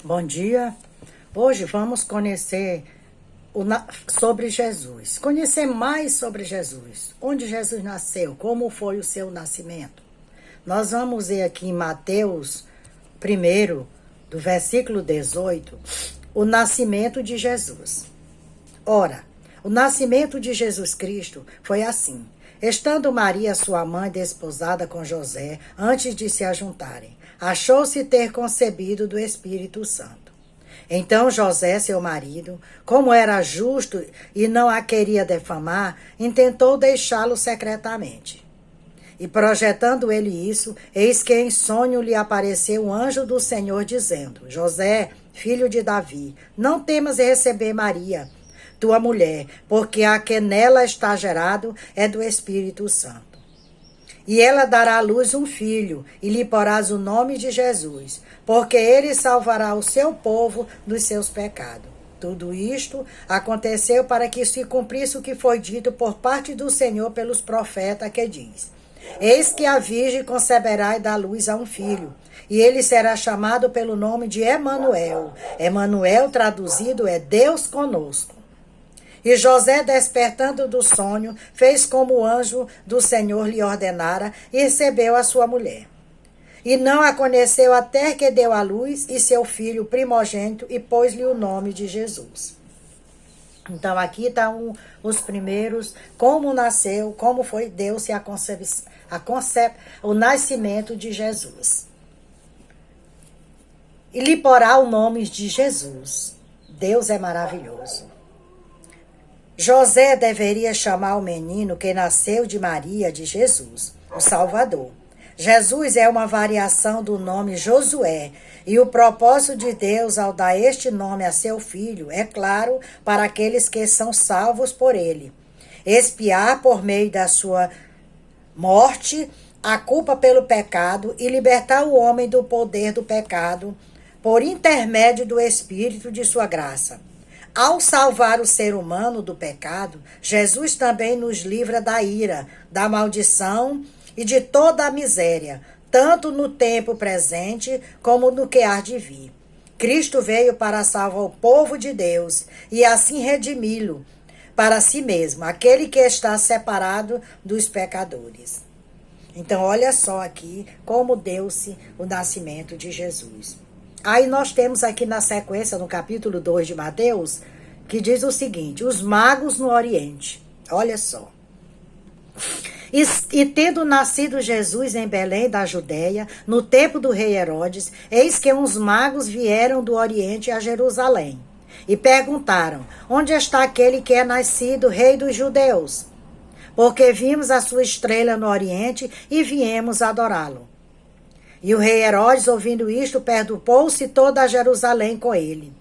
Bom dia. Hoje vamos conhecer sobre Jesus. Conhecer mais sobre Jesus. Onde Jesus nasceu, como foi o seu nascimento. Nós vamos ver aqui em Mateus 1, do versículo 18, o nascimento de Jesus. Ora, o nascimento de Jesus Cristo foi assim. Estando Maria, sua mãe, desposada com José, antes de se ajuntarem, achou-se ter concebido do Espírito Santo. Então José, seu marido, como era justo e não a queria defamar, intentou deixá-lo secretamente. E projetando ele isso, eis que em sonho lhe apareceu um anjo do Senhor, dizendo: José, filho de Davi, não temas receber Maria, tua mulher, porque a que nela está gerado é do Espírito Santo. E ela dará à luz um filho, e lhe porás o nome de Jesus, porque ele salvará o seu povo dos seus pecados. Tudo isto aconteceu para que se cumprisse o que foi dito por parte do Senhor pelos profetas, que diz: Eis que a virgem conceberá e dá luz a um filho, e ele será chamado pelo nome de Emanuel. Emanuel, traduzido, é Deus conosco. E José, despertando do sonho, fez como o anjo do Senhor lhe ordenara e recebeu a sua mulher. E não a conheceu até que deu à luz e seu filho primogênito e pôs-lhe o nome de Jesus. Então aqui estão os primeiros, como nasceu, como foi Deus e o nascimento de Jesus. E lhe porá o nome de Jesus. Deus é maravilhoso. José deveria chamar o menino que nasceu de Maria de Jesus, o Salvador. Jesus é uma variação do nome Josué, e o propósito de Deus ao dar este nome a seu filho é claro para aqueles que são salvos por ele. Expiar por meio da sua morte a culpa pelo pecado e libertar o homem do poder do pecado por intermédio do Espírito de sua graça. Ao salvar o ser humano do pecado, Jesus também nos livra da ira, da maldição e de toda a miséria, tanto no tempo presente como no que há de vir. Cristo veio para salvar o povo de Deus e assim redimi-lo para si mesmo, aquele que está separado dos pecadores. Então, olha só aqui como deu-se o nascimento de Jesus. Aí nós temos aqui na sequência, no capítulo 2 de Mateus, que diz o seguinte: os magos no Oriente. Olha só. E tendo nascido Jesus em Belém da Judéia, no tempo do rei Herodes, eis que uns magos vieram do Oriente a Jerusalém. E perguntaram: onde está aquele que é nascido rei dos judeus? Porque vimos a sua estrela no Oriente e viemos adorá-lo. E o rei Herodes, ouvindo isto, perturbou-se toda a Jerusalém com ele.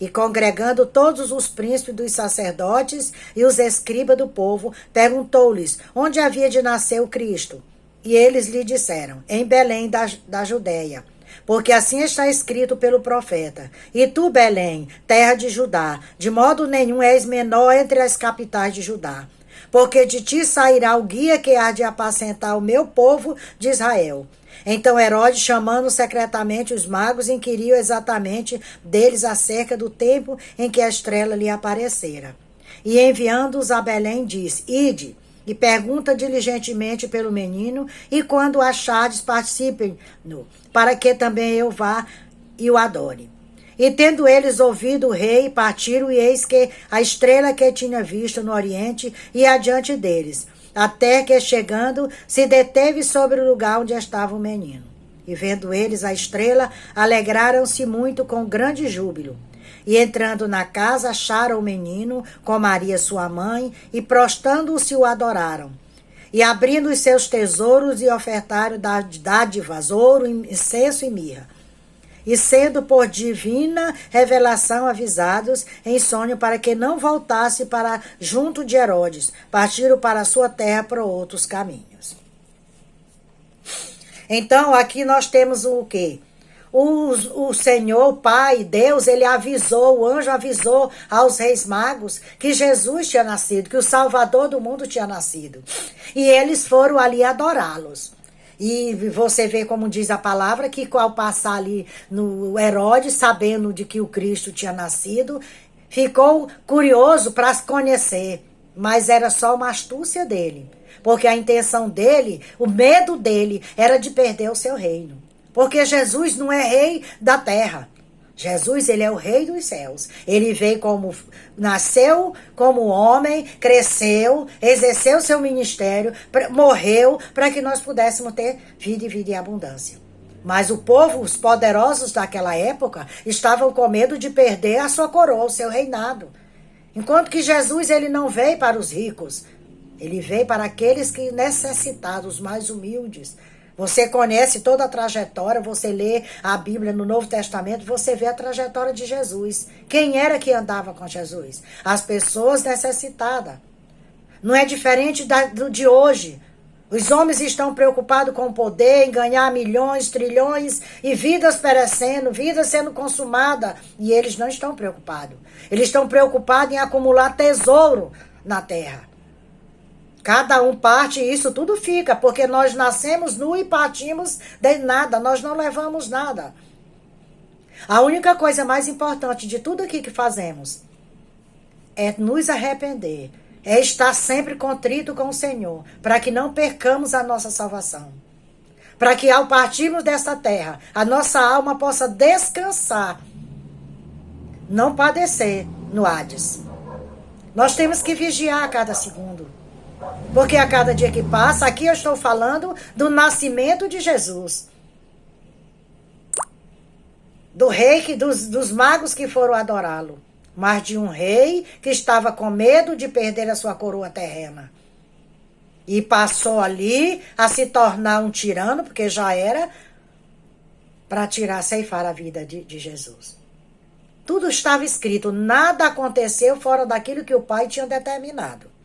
E congregando todos os príncipes dos sacerdotes e os escribas do povo, perguntou-lhes onde havia de nascer o Cristo. E eles lhe disseram: em Belém da Judéia, porque assim está escrito pelo profeta: e tu, Belém, terra de Judá, de modo nenhum és menor entre as capitais de Judá, porque de ti sairá o guia que há de apacentar o meu povo de Israel. Então Herodes, chamando secretamente os magos, inquiriu exatamente deles acerca do tempo em que a estrela lhe aparecera. E enviando-os a Belém, disse: ide, e pergunta diligentemente pelo menino, e quando o achardes, participem-no, para que também eu vá e o adore. E tendo eles ouvido o rei, partiram, e eis que a estrela que tinha visto no oriente ia adiante deles, até que, chegando, se deteve sobre o lugar onde estava o menino. E vendo eles a estrela, alegraram-se muito com grande júbilo. E entrando na casa, acharam o menino com Maria sua mãe, e prostrando-se o adoraram. E abrindo os seus tesouros, e ofertaram dádivas, ouro, incenso e mirra. E sendo por divina revelação avisados em sonho para que não voltasse para junto de Herodes, partiram para a sua terra por outros caminhos. Então, aqui nós temos o quê? O Senhor, o Pai, Deus, ele avisou, o anjo avisou aos reis magos que Jesus tinha nascido, que o Salvador do mundo tinha nascido. E eles foram ali adorá-los. E você vê, como diz a palavra, que ao passar ali no Herodes, sabendo de que o Cristo tinha nascido, ficou curioso para se conhecer. Mas era só uma astúcia dele. Porque a intenção dele, o medo dele, era de perder o seu reino. Porque Jesus não é rei da terra. Jesus, ele é o rei dos céus. Ele veio nasceu como homem, cresceu, exerceu seu ministério, morreu para que nós pudéssemos ter vida e vida em abundância. Mas o povo, os poderosos daquela época, estavam com medo de perder a sua coroa, o seu reinado. Enquanto que Jesus, ele não veio para os ricos. Ele veio para aqueles que necessitados, os mais humildes. Você conhece toda a trajetória, você lê a Bíblia no Novo Testamento, você vê a trajetória de Jesus. Quem era que andava com Jesus? As pessoas necessitadas. Não é diferente de hoje. Os homens estão preocupados com o poder, em ganhar milhões, trilhões e vidas perecendo, vidas sendo consumadas. E eles não estão preocupados. Eles estão preocupados em acumular tesouro na terra. Cada um parte e isso tudo fica, porque nós nascemos nu e partimos de nada, nós não levamos nada. A única coisa mais importante de tudo aqui que fazemos é nos arrepender, é estar sempre contrito com o Senhor, para que não percamos a nossa salvação. Para que ao partirmos desta terra, a nossa alma possa descansar, não padecer no Hades. Nós temos que vigiar a cada segundo. Porque a cada dia que passa, aqui eu estou falando do nascimento de Jesus. Do rei, dos magos que foram adorá-lo. Mas de um rei que estava com medo de perder a sua coroa terrena. E passou ali a se tornar um tirano, porque já era, para ceifar a vida de Jesus. Tudo estava escrito, nada aconteceu fora daquilo que o Pai tinha determinado.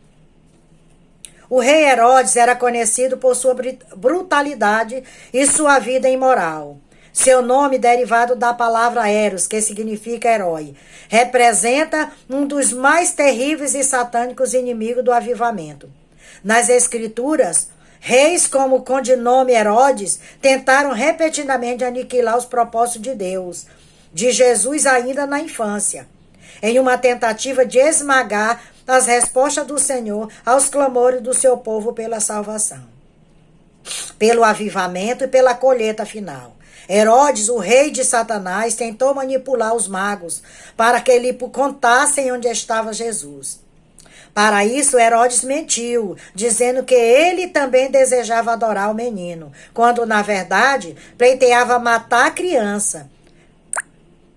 O rei Herodes era conhecido por sua brutalidade e sua vida imoral. Seu nome, derivado da palavra Eros, que significa herói, representa um dos mais terríveis e satânicos inimigos do avivamento. Nas Escrituras, reis como o codinome Herodes tentaram repetidamente aniquilar os propósitos de Deus, de Jesus ainda na infância, em uma tentativa de esmagar as respostas do Senhor aos clamores do seu povo pela salvação, pelo avivamento e pela colheita final. Herodes, o rei de Satanás, tentou manipular os magos para que lhe contassem onde estava Jesus. Para isso, Herodes mentiu, dizendo que ele também desejava adorar o menino, quando, na verdade, pleiteava matar a criança.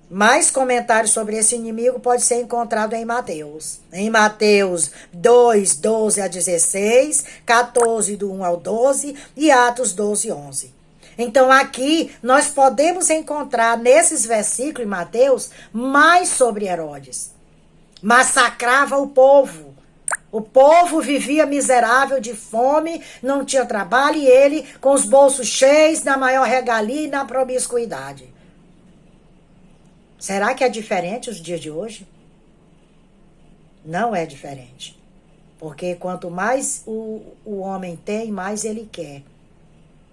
Mais comentários sobre esse inimigo pode ser encontrado em Mateus. Em Mateus 2, 12 a 16, 14 do 1 ao 12 e Atos 12, 11. Então aqui nós podemos encontrar nesses versículos em Mateus mais sobre Herodes. Massacrava o povo. O povo vivia miserável de fome, não tinha trabalho e ele com os bolsos cheios, na maior regalia e na promiscuidade. Será que é diferente os dias de hoje? Não é diferente. Porque quanto mais o homem tem, mais ele quer.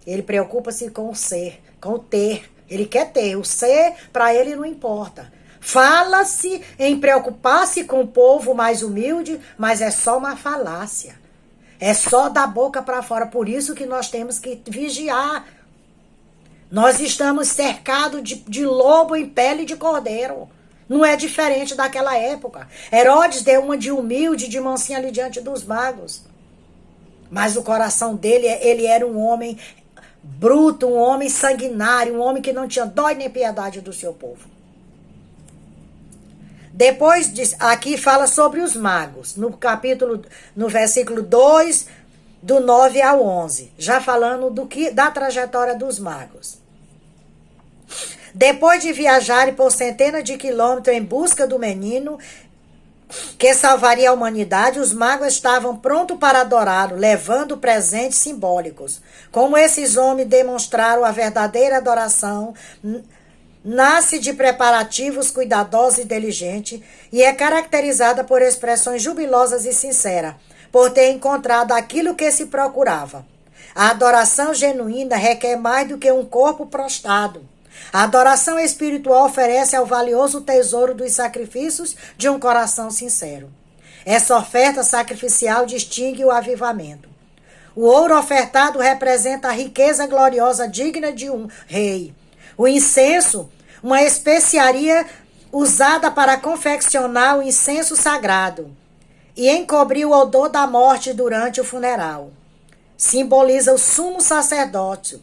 Ele preocupa-se com o ser, com o ter. Ele quer ter. O ser, para ele, não importa. Fala-se em preocupar-se com o povo mais humilde, mas é só uma falácia. É só da boca para fora. Por isso que nós temos que vigiar. Nós estamos cercados de lobo em pele de cordeiro. Não é diferente daquela época. Herodes deu uma de humilde, de mansinho ali diante dos magos. Mas o coração dele, ele era um homem bruto, um homem sanguinário, um homem que não tinha dó nem piedade do seu povo. Depois, aqui fala sobre os magos, no versículo 2, do 9 ao 11, já falando da trajetória dos magos. Depois de viajarem por centenas de quilômetros em busca do menino que salvaria a humanidade, os magos estavam prontos para adorá-lo, levando presentes simbólicos. Como esses homens demonstraram a verdadeira adoração, nasce de preparativos cuidadosos e diligentes e é caracterizada por expressões jubilosas e sinceras, por ter encontrado aquilo que se procurava. A adoração genuína requer mais do que um corpo prostrado. A adoração espiritual oferece ao valioso tesouro dos sacrifícios de um coração sincero. Essa oferta sacrificial distingue o avivamento. O ouro ofertado representa a riqueza gloriosa digna de um rei. O incenso, uma especiaria usada para confeccionar o incenso sagrado e encobrir o odor da morte durante o funeral. Simboliza o sumo sacerdócio,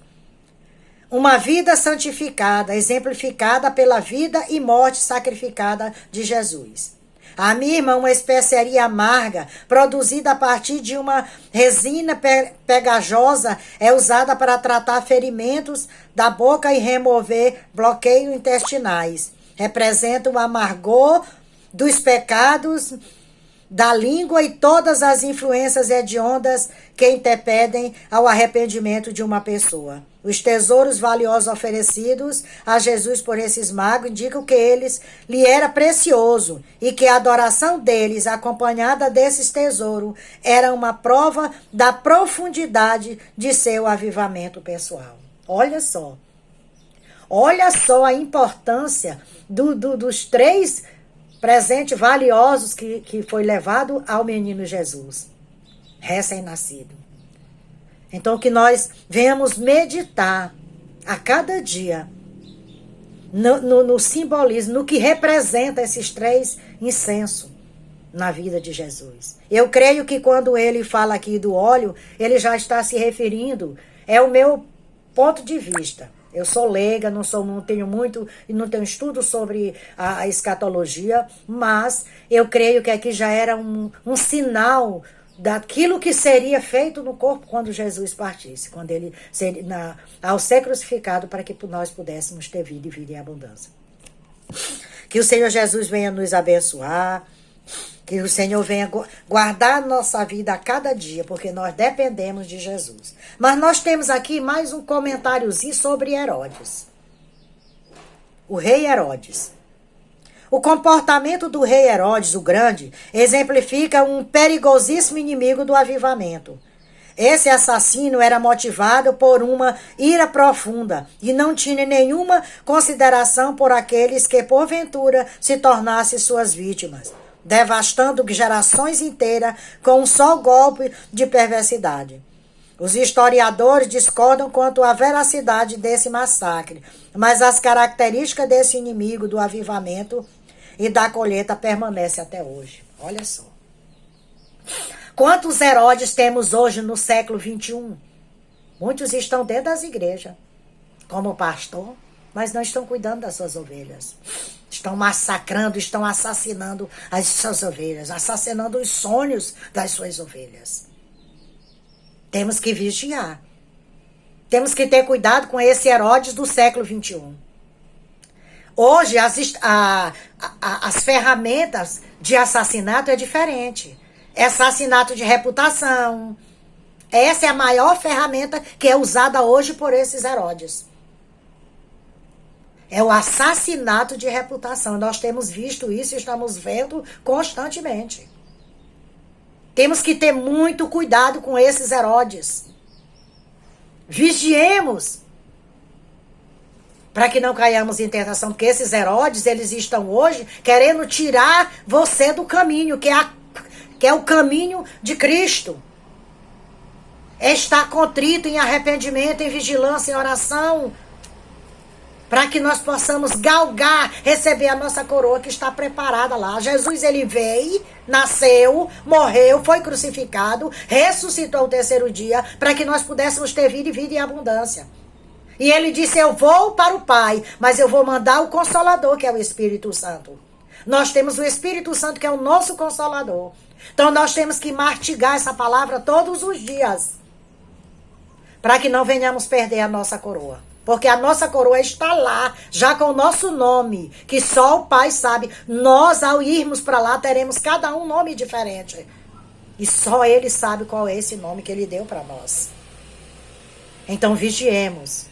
uma vida santificada, exemplificada pela vida e morte sacrificada de Jesus. A mirra, uma especiaria amarga, produzida a partir de uma resina pegajosa, é usada para tratar ferimentos da boca e remover bloqueios intestinais. Representa o amargor dos pecados da língua e todas as influências hediondas que impedem ao arrependimento de uma pessoa. Os tesouros valiosos oferecidos a Jesus por esses magos indicam que lhe era precioso e que a adoração deles, acompanhada desses tesouros, era uma prova da profundidade de seu avivamento pessoal. Olha só a importância dos 3 presentes valiosos que foi levado ao menino Jesus, recém-nascido. Então, que nós venhamos meditar a cada dia no simbolismo, no que representa esses 3 incensos na vida de Jesus. Eu creio que quando ele fala aqui do óleo, ele já está se referindo, é o meu ponto de vista. Eu sou leiga, não tenho estudo sobre a escatologia, mas eu creio que aqui já era um sinal daquilo que seria feito no corpo quando Jesus partisse, quando ele ao ser crucificado, para que nós pudéssemos ter vida e vida em abundância. Que o Senhor Jesus venha nos abençoar, que o Senhor venha guardar nossa vida a cada dia, porque nós dependemos de Jesus. Mas nós temos aqui mais um comentáriozinho sobre Herodes. O rei Herodes. O comportamento do rei Herodes, o Grande, exemplifica um perigosíssimo inimigo do avivamento. Esse assassino era motivado por uma ira profunda e não tinha nenhuma consideração por aqueles que, porventura, se tornassem suas vítimas, devastando gerações inteiras com um só golpe de perversidade. Os historiadores discordam quanto à veracidade desse massacre, mas as características desse inimigo do avivamento e da colheita permanecem até hoje. Olha só. Quantos Herodes temos hoje no século 21? Muitos estão dentro das igrejas, como pastor, mas não estão cuidando das suas ovelhas. Estão massacrando, estão assassinando as suas ovelhas, assassinando os sonhos das suas ovelhas. Temos que vigiar. Temos que ter cuidado com esse Herodes do século 21. Hoje, as ferramentas de assassinato é diferente. É assassinato de reputação. Essa é a maior ferramenta que é usada hoje por esses Herodes. É o assassinato de reputação. Nós temos visto isso e estamos vendo constantemente. Temos que ter muito cuidado com esses Herodes. Vigiemos para que não caiamos em tentação, porque esses Herodes, eles estão hoje querendo tirar você do caminho, que é o caminho de Cristo. É estar contrito em arrependimento, em vigilância, em oração, para que nós possamos galgar, receber a nossa coroa que está preparada lá. Jesus, ele veio, nasceu, morreu, foi crucificado, ressuscitou o 3º dia, para que nós pudéssemos ter vida e vida em abundância. E ele disse, eu vou para o Pai, mas eu vou mandar o Consolador, que é o Espírito Santo. Nós temos o Espírito Santo, que é o nosso Consolador. Então nós temos que mastigar essa palavra todos os dias, para que não venhamos perder a nossa coroa. Porque a nossa coroa está lá, já com o nosso nome, que só o Pai sabe. Nós, ao irmos para lá, teremos cada um nome diferente. E só Ele sabe qual é esse nome que Ele deu para nós. Então vigiemos.